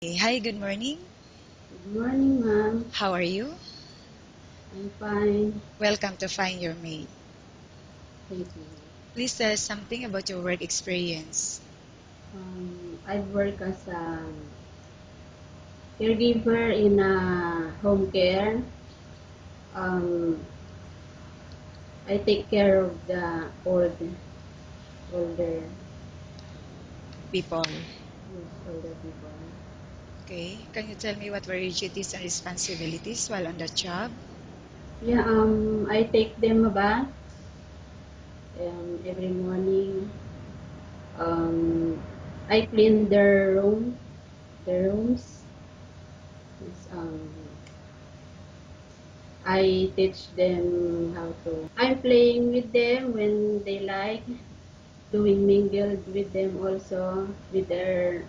Hi, good morning. Good morning, ma'am. How are you? I'm fine. Welcome to Find Your Mate. Thank you. Please tell us something about your work experience. I work as a caregiver in a home care. Um, I take care of the older, People. yes, older people. Okay. Can you tell me what were your duties and responsibilities while on that job? Yeah, I take them a bath every morning. Um, I clean their rooms. Yes, I teach them how to. I'm playing with them when they like, doing mingled with them also with their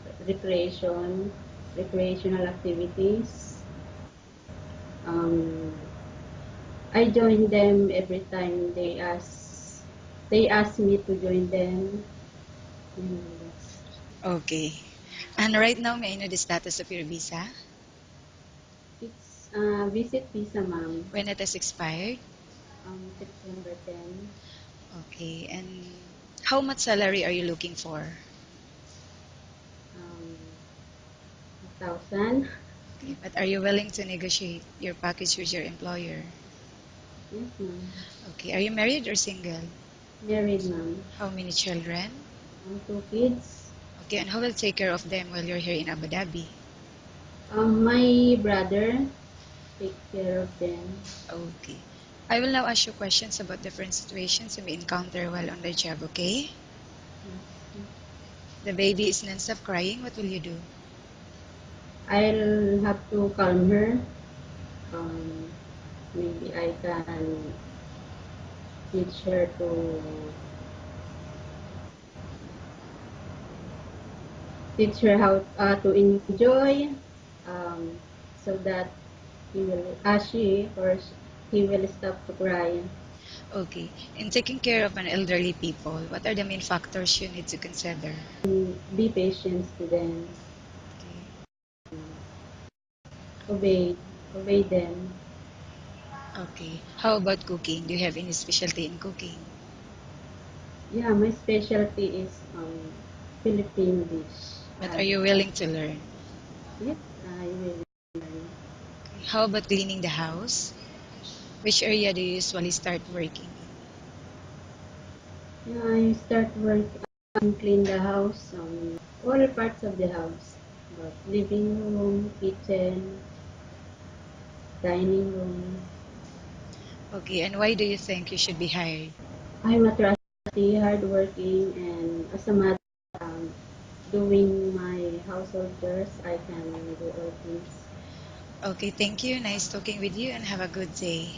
recreational activities. Um, I join them every time they ask me to join them. That's, Okay. And right now, may I know the status of your visa? it's visit visa, ma'am. When it has expired? September 10. Okay. And how much salary are you looking for? Um, 1,000. Okay. But are you willing to negotiate your package with your employer? Yes, ma'am. Okay. Are you married or single? Married, ma'am. How many children? Two kids. Okay. And who will take care of them while you're here in Abu Dhabi? My brother take care of them. Okay. I will now ask you questions about different situations you may encounter while on the job, okay? Yes. The baby is non-stop crying. What will you do? I'll have to calm her. Um, Maybe I can teach her how to enjoy, um, so that she or he will stop to cry. Okay. In taking care of an elderly people, what are the main factors you need to consider? Be patient to them. Okay. Obey, obey them. Okay. How about cooking? Do you have any specialty in cooking? Yeah, my specialty is Philippine dish. But are you willing to learn? Yes, I will learn. Okay. How about cleaning the house? Which area do you usually start working in? Yeah, I start work and clean the house, all parts of the house, but living room, kitchen, dining room. Okay. And why do you think you should be hired? I'm a trusty, hardworking, and as a mother, um, doing my household chores, I can do all things. Okay. Thank you. Nice talking with you and have a good day.